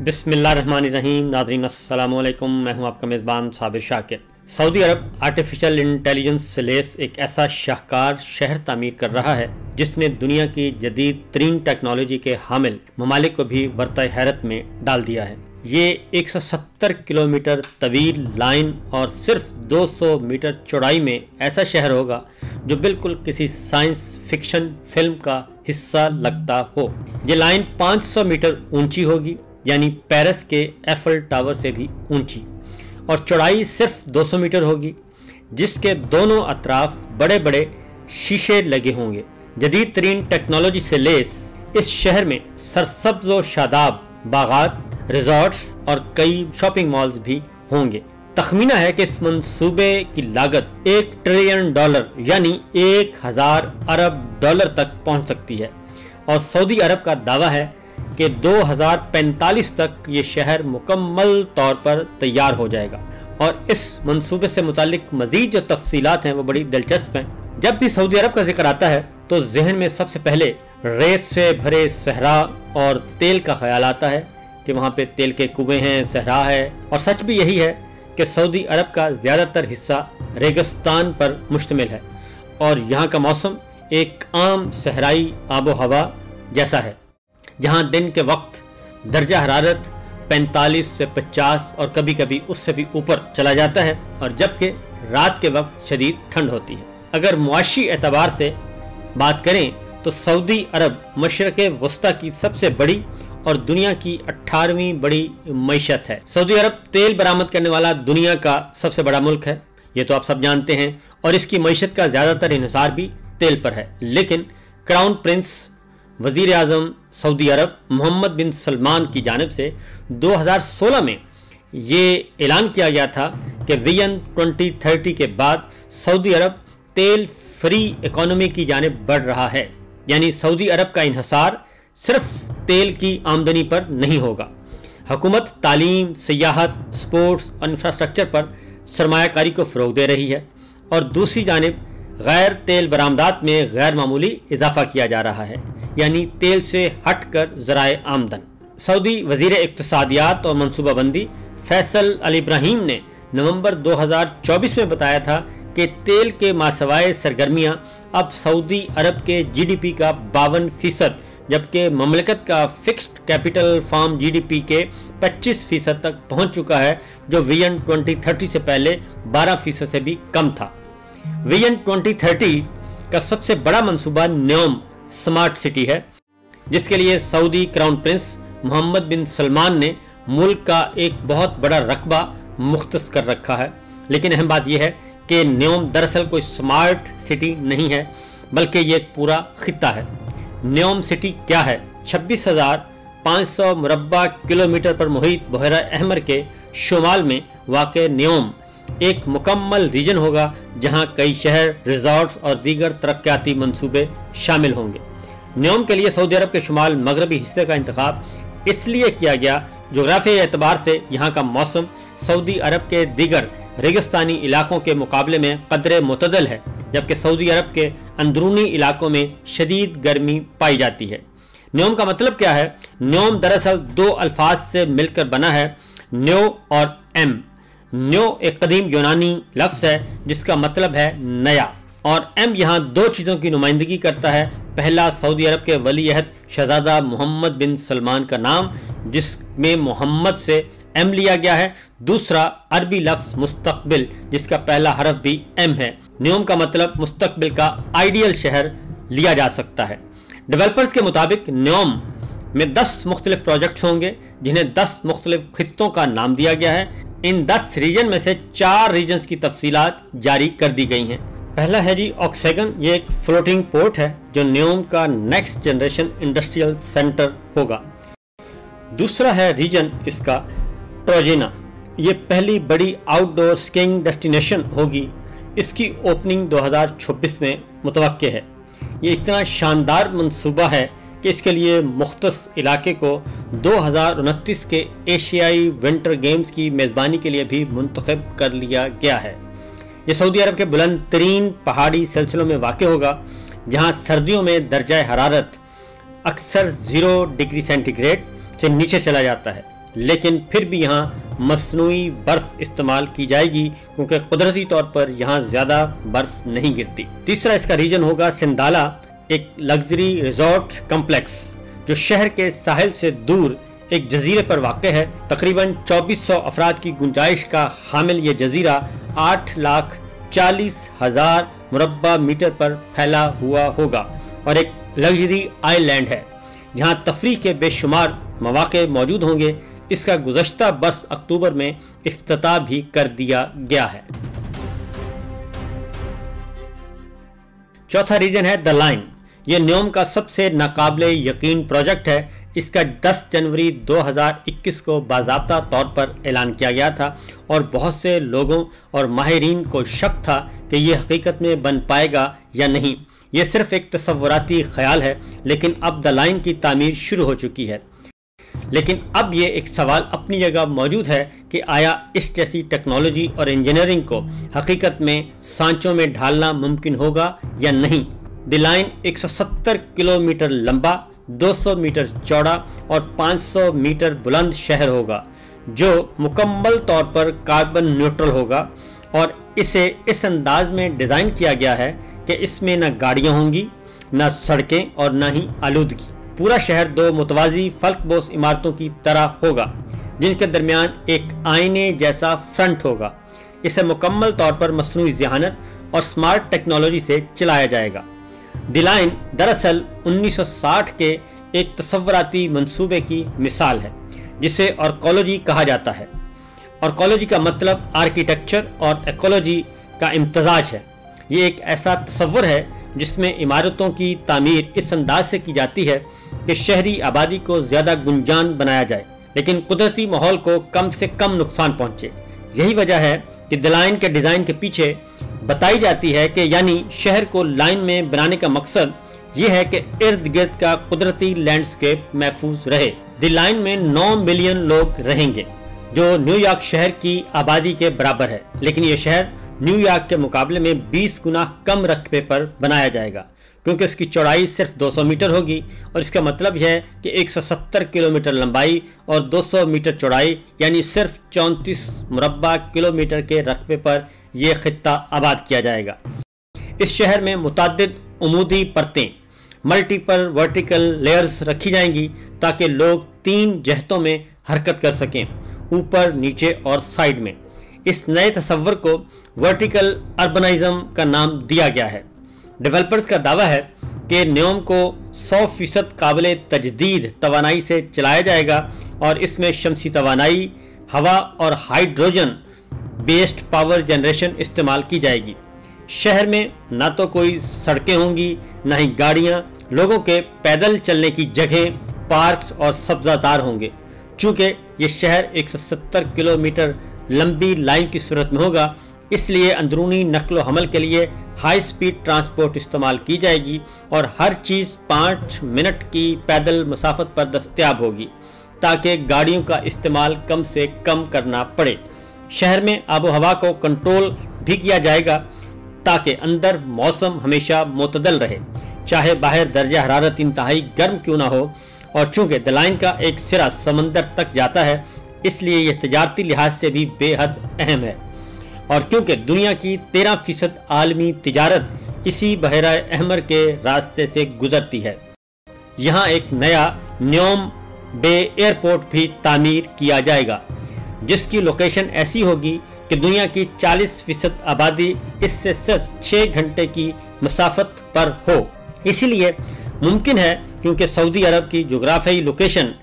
बिस्मिल्लाहिर्रहमानिर्रहीम। नाज़रीन अस्सलाम वालेकुम, मैं हूं आपका मेज़बान साबिर शाकिर। सऊदी अरब आर्टिफिशियल इंटेलिजेंस से लैस एक ऐसा शाहकार शहर तामीर कर रहा है जिसने दुनिया की जदीद तरीन टेक्नोलॉजी के हामिल ममालिक को भी वर्ता हैरत में डाल दिया है। ये 170 किलोमीटर तवील लाइन और सिर्फ 200 मीटर चौड़ाई में ऐसा शहर होगा जो बिल्कुल किसी साइंस फिक्शन फिल्म का हिस्सा लगता हो। ये लाइन 500 मीटर ऊंची होगी, यानी पेरिस के एफल टावर से भी ऊंची, और चौड़ाई सिर्फ 200 मीटर होगी, जिसके दोनों अतराफ बड़े बड़े शीशे लगे होंगे। जदीद तरीन टेक्नोलॉजी से लैस इस शहर में सरसब्ज़ व शादाब बागात, रिजॉर्ट्स और कई शॉपिंग मॉल्स भी होंगे। तखमीना है कि इस मंसूबे की लागत $1 ट्रिलियन यानी 1000 अरब डॉलर तक पहुंच सकती है, और सऊदी अरब का दावा है कि 2045 तक ये शहर मुकम्मल तौर पर तैयार हो जाएगा। और इस मंसूबे से मुतालिक मजीद जो तफसीलात हैं वो बड़ी दिलचस्प हैं। जब भी सऊदी अरब का जिक्र आता है तो जहन में सबसे पहले रेत से भरे सहरा और तेल का ख्याल आता है कि वहाँ पे तेल के कुएं हैं, सहरा है। और सच भी यही है कि सऊदी अरब का ज़्यादातर हिस्सा रेगिस्तान पर मुश्तमिल है और यहाँ का मौसम एक आम सहराई आबो हवा जैसा है, जहाँ दिन के वक्त दर्जा हरारत 45 से 50 और कभी कभी उससे भी ऊपर चला जाता है, और जबकि रात के वक्त शदीद ठंड होती है। अगर मुआशी एतबार से बात करें तो सऊदी अरब मशरक़े वस्ता की सबसे बड़ी और दुनिया की 18वीं बड़ी मईशत है। सऊदी अरब तेल बरामद करने वाला दुनिया का सबसे बड़ा मुल्क है, ये तो आप सब जानते हैं, और इसकी मईशत का ज़्यादातर इन्हिसार भी तेल पर है। लेकिन क्राउन प्रिंस वज़ीर आज़म सऊदी अरब मोहम्मद बिन सलमान की जानिब से 2016 में ये ऐलान किया गया था कि विजन 2030 के बाद सऊदी अरब तेल फ्री इकोनॉमी की जानिब बढ़ रहा है, यानी सऊदी अरब का इन्हिसार सिर्फ तेल की आमदनी पर नहीं होगा। हुकूमत तालीम, सियाहत, स्पोर्ट्स और इंफ्रास्ट्रक्चर पर सरमायाकारी को फ़रोग दे रही है, और दूसरी जानिब गैर तेल बरामदात में गैर मामूली इजाफा किया जा रहा है, यानी तेल से हट कर ज़राए आमदन। सऊदी वज़ीर इक़्तिसादियात और मनसूबाबंदी फैसल अल इब्राहीम ने नवंबर 2024 में बताया था कि तेल के मासवाए सरगर्मियाँ अब सऊदी अरब के GDP का 52%, जबकि ममलकत का फिक्स्ड कैपिटल फार्म GDP के 25% तक पहुंच चुका है, जो विजन 2030 से पहले 12% से भी कम था। विजन 2030 का सबसे बड़ा मंसूबा न्योम स्मार्ट सिटी है, जिसके लिए सऊदी क्राउन प्रिंस मोहम्मद बिन सलमान ने मुल्क का एक बहुत बड़ा रकबा मुख्तस कर रखा है। लेकिन अहम बात यह है कि न्योम दरअसल कोई स्मार्ट सिटी नहीं है, बल्कि ये एक पूरा खित्ता है। न्योम सिटी क्या है? 26,500 मुरब्बा किलोमीटर पर मुहित बहरा अहमर के शुमाल में वाक़ न्योम एक मुकम्मल रीजन होगा, जहां कई शहर, रिजॉर्ट्स और दीगर तरक्याती मंसूबे शामिल होंगे। न्योम के लिए सऊदी अरब के शुमाल मगरबी हिस्से का इंतखाब इसलिए किया गया, जोग्राफियाई एतबार से यहाँ का मौसम सऊदी अरब के दीगर रेगिस्तानी इलाकों के मुकाबले में कदरे मुतदल है, जबकि सऊदी अरब के अंदरूनी इलाकों में शदीद गर्मी पाई जाती है। न्योम का मतलब क्या है? न्योम दरअसल दो अल्फाज से मिलकर बना है, न्यो और एम। न्यो एक कदीम यूनानी लफ्ज़ है जिसका मतलब है नया, और एम यहाँ दो चीज़ों की नुमाइंदगी करता है। पहला, सऊदी अरब के वली अहद शहजादा मोहम्मद बिन सलमान का नाम, जिसमें मोहम्मद से एम लिया गया है। दूसरा, अरबी लफ्ज़ मुस्तकबिल, जिसका पहला हरफ भी एम है। न्योम का मतलब मुस्तकबिल का आइडियल शहर लिया जा सकता है। डेवलपर्स के मुताबिक न्योम में 10 मुख्तलिफ प्रोजेक्ट्स होंगे, जिन्हें 10 मुख्तलिफ खित्तों का नाम दिया गया है। इन 10 रीजन में से 4 रीजन्स की तफसीलात जारी कर दी गई हैं। पहला है जी ऑक्सेगन, ये एक फ्लोटिंग पोर्ट है जो न्योम का नेक्स्ट जनरेशन इंडस्ट्रियल सेंटर होगा। दूसरा है रीजन इसका ट्रोजेना, ये पहली बड़ी आउटडोर स्कीइंग डेस्टिनेशन होगी। इसकी ओपनिंग 2026 में मुतवक्के है। ये इतना शानदार मंसूबा है कि इसके लिए मुख्तस इलाके को 2029 के एशियाई विंटर गेम्स की मेज़बानी के लिए भी मुंतखब कर लिया गया है। ये सऊदी अरब के बुलंद तरीन पहाड़ी सिलसिलों में वाक़ होगा, जहाँ सर्दियों में दर्जा हरारत अक्सर 0 डिग्री सेंटीग्रेड से नीचे चला जाता है, लेकिन फिर भी यहाँ मसनूई बर्फ इस्तेमाल की जाएगी क्योंकि कुदरती तौर पर यहाँ ज्यादा बर्फ नहीं गिरती। तीसरा इसका रीजन होगा सिंदाला, एक लग्जरी रिजॉर्ट कम्प्लेक्स जो शहर के साहिल से दूर एक जजीरे पर वाक़ है। तकरीबन 2400 अफराद की गुंजाइश का हामिल ये जजीरा 8,40,000 मुरब्बा मीटर पर फैला हुआ होगा और एक लग्जरी आइलैंड है जहाँ तफरीह के बेशुमार मौक़े मौजूद होंगे। इसका गुज़श्ता बरस अक्टूबर में इफ्तिताह भी कर दिया गया है। चौथा रीजन है द लाइन। ये न्योम का सबसे नाकाबिले यकीन प्रोजेक्ट है। इसका 10 जनवरी 2021 को बाज़ाब्ता तौर पर ऐलान किया गया था और बहुत से लोगों और माहिरीन को शक था कि ये हकीकत में बन पाएगा या नहीं। ये सिर्फ एक तसव्वुराती ख्याल है, लेकिन अब द लाइन की तामीर शुरू हो चुकी है। लेकिन अब ये एक सवाल अपनी जगह मौजूद है कि आया इस जैसी टेक्नोलॉजी और इंजीनियरिंग को हकीकत में सांचों में ढालना मुमकिन होगा या नहीं। द लाइन 170 किलोमीटर लंबा, 200 मीटर चौड़ा और 500 मीटर बुलंद शहर होगा जो मुकम्मल तौर पर कार्बन न्यूट्रल होगा और इसे इस अंदाज में डिज़ाइन किया गया है कि इसमें न गाड़ियाँ होंगी, न सड़कें और न ही आलूदगी। पूरा शहर 2 मुतवाज़ी फल्कबोस इमारतों की तरह होगा जिनके दरमियान एक आईने जैसा फ्रंट होगा। इसे मुकम्मल तौर पर मसनूई ज़हानत और स्मार्ट टेक्नोलॉजी से चलाया जाएगा। द लाइन दरअसल 1960 के एक तसव्वुराती मंसूबे की मिसाल है जिसे ऑर्कोलॉजी कहा जाता है। ऑर्कोलॉजी का मतलब आर्किटेक्चर और इकोलॉजी का इम्तजाज है। ये एक ऐसा तसव्वुर है जिसमें इमारतों की तामीर इस अंदाज से की जाती है कि शहरी आबादी को ज़्यादा गुंजान बनाया जाए लेकिन कुदरती माहौल को कम से कम नुकसान पहुँचे। यही वजह है कि द लाइन के डिज़ाइन के पीछे बताई जाती है कि यानी शहर को लाइन में बनाने का मकसद ये है कि इर्द गिर्द का कुदरती लैंडस्केप महफूज रहे। द लाइन में 9 मिलियन लोग रहेंगे जो न्यूयॉर्क शहर की आबादी के बराबर है, लेकिन ये शहर न्यूयॉर्क के मुकाबले में 20 गुना कम रकबे पर बनाया जाएगा क्योंकि इसकी चौड़ाई सिर्फ 200 मीटर होगी और इसका मतलब यह है कि 170 किलोमीटर लंबाई और 200 मीटर चौड़ाई यानी सिर्फ 34 मुरब्बा किलोमीटर के रकबे पर यह खित्ता आबाद किया जाएगा। इस शहर में मुताद्दिद उमूदी परतें मल्टीपल वर्टिकल लेयर्स रखी जाएंगी ताकि लोग 3 जहतों में हरकत कर सकें, ऊपर, नीचे और साइड में। इस नए तस्वर को वर्टिकल अर्बनाइज्म का नाम दिया गया है। डेवलपर्स का दावा है कि न्योम को 100% काबिल तजदीद तवानाई से चलाया जाएगा और इसमें शमसी तवानाई, हवा और हाइड्रोजन बेस्ड पावर जनरेशन इस्तेमाल की जाएगी। शहर में ना तो कोई सड़कें होंगी, ना ही गाड़ियां, लोगों के पैदल चलने की जगह, पार्क्स और सब्जादार होंगे। चूँकि ये शहर 170 किलोमीटर लंबी लाइन की सूरत में होगा, इसलिए अंदरूनी नक्ल हमल के लिए हाई स्पीड ट्रांसपोर्ट इस्तेमाल की जाएगी और हर चीज़ 5 मिनट की पैदल मसाफत पर दस्तयाब होगी ताकि गाड़ियों का इस्तेमाल कम से कम करना पड़े। शहर में आबो हवा को कंट्रोल भी किया जाएगा ताकि अंदर मौसम हमेशा मुतदल रहे, चाहे बाहर दर्जा हरारत इंतहाई गर्म क्यों ना हो। और चूँकि द लाइन का एक सिरा समंदर तक जाता है, इसलिए यह तजारती लिहाज से भी बेहद अहम है और क्योंकि दुनिया की 13% आलमी तिजारत इसी बहरा अहमर के रास्ते से गुजरती है। यहाँ एक नया न्योम बे एयरपोर्ट भी तामीर किया जाएगा जिसकी लोकेशन ऐसी होगी कि दुनिया की 40% आबादी इससे सिर्फ 6 घंटे की मसाफत पर हो। इसीलिए मुमकिन है क्योंकि सऊदी अरब की जोग्राफियाई लोकेशन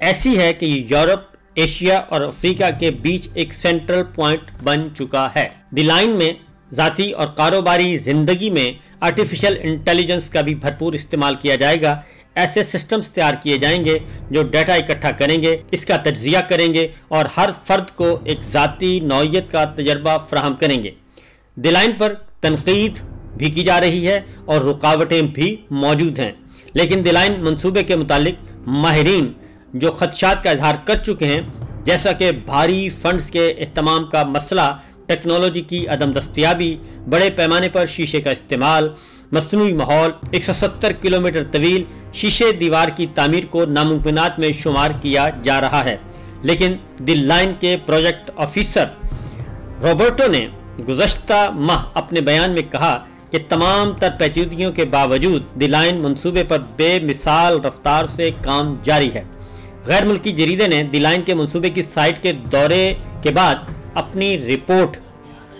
ऐसी है कि यूरोप, एशिया और अफ्रीका के बीच एक सेंट्रल पॉइंट बन चुका है। द लाइन में ज़ाती और कारोबारी ज़िंदगी में आर्टिफिशियल इंटेलिजेंस का भी भरपूर इस्तेमाल किया जाएगा। ऐसे सिस्टम्स तैयार किए जाएंगे जो डाटा इकट्ठा करेंगे, इसका तज्जिया करेंगे और हर फर्द को एक ज़ाती नौइयत का तजर्बा फराहम करेंगे। द लाइन पर तनकीद भी की जा रही है और रुकावटें भी मौजूद हैं, लेकिन द लाइन मंसूबे के मुतालिक माहिरीन जो खदशात का इजहार कर चुके हैं, जैसा कि भारी फंड्स के इस्तेमाल का मसला, टेक्नोलॉजी की अदम दस्तयाबी, बड़े पैमाने पर शीशे का इस्तेमाल, मसनूई माहौल, 170 किलोमीटर तवील शीशे दीवार की तामीर को नामुमकिनात में शुमार किया जा रहा है। लेकिन द लाइन के प्रोजेक्ट ऑफिसर रॉबर्टो ने गुज़श्ता माह अपने बयान में कहा कि तमाम तर पेचीदगियों के बावजूद द लाइन मंसूबे पर बेमिसाल रफ्तार से काम जारी है। गैर मुल्की जरीदे ने द लाइन के मंसूबे की साइट के दौरे के बाद अपनी रिपोर्ट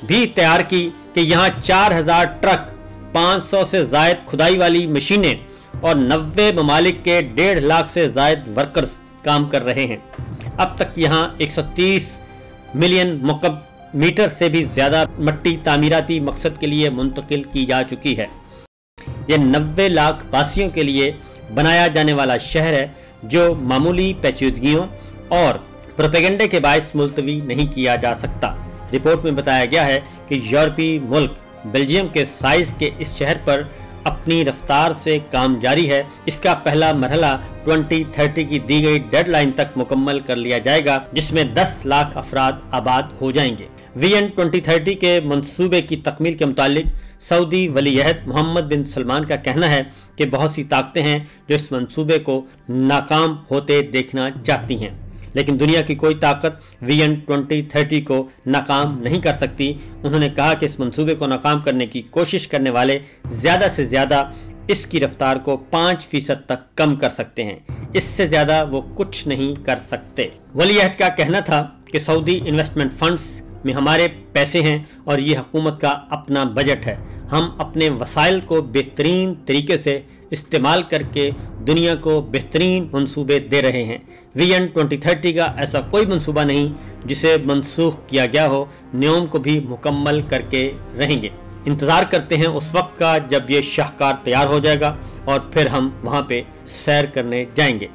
भी तैयार की कि यहाँ 4000 ट्रक, 500 से ज़ायद खुदाई वाली मशीनें और 90 ममालिक के 1.5 लाख से ज़ायद वर्कर्स काम कर रहे हैं। अब तक यहाँ 130 मिलियन मुकब मीटर से भी ज़्यादा मट्टी तामीराती मकसद के लिए मुंतकिल की जा चुकी है। यह 90 लाख वासियों के लिए बनाया जाने वाला शहर है जो मामूली पेचीदगियों और प्रोपेगेंडे के बायस मुलतवी नहीं किया जा सकता। रिपोर्ट में बताया गया है कि यूरोपीय मुल्क बेल्जियम के साइज के इस शहर पर अपनी रफ्तार से काम जारी है। इसका पहला मरहला 2030 की दी गई डेडलाइन तक मुकम्मल कर लिया जाएगा, जिसमें 10 लाख अफराद आबाद हो जाएंगे। विजन 2030 के मंसूबे की तकमील के मुतालिक सऊदी वलीअहद मोहम्मद बिन सलमान का कहना है कि बहुत सी ताकतें हैं जो इस मंसूबे को नाकाम होते देखना चाहती हैं, लेकिन दुनिया की कोई ताकत विजन 2030 को नाकाम नहीं कर सकती। उन्होंने कहा कि इस मंसूबे को नाकाम करने की कोशिश करने वाले ज़्यादा से ज़्यादा इसकी रफ्तार को 5% तक कम कर सकते हैं, इससे ज़्यादा वो कुछ नहीं कर सकते। वलीअहद का कहना था कि सऊदी इन्वेस्टमेंट फंड्स में हमारे पैसे हैं और ये हुकूमत का अपना बजट है। हम अपने वसाइल को बेहतरीन तरीके से इस्तेमाल करके दुनिया को बेहतरीन मंसूबे दे रहे हैं। विजन 2030 का ऐसा कोई मंसूबा नहीं जिसे मनसूख किया गया हो, नियम को भी मुकम्मल करके रहेंगे। इंतज़ार करते हैं उस वक्त का जब ये शाहकार तैयार हो जाएगा और फिर हम वहाँ पे सैर करने जाएंगे।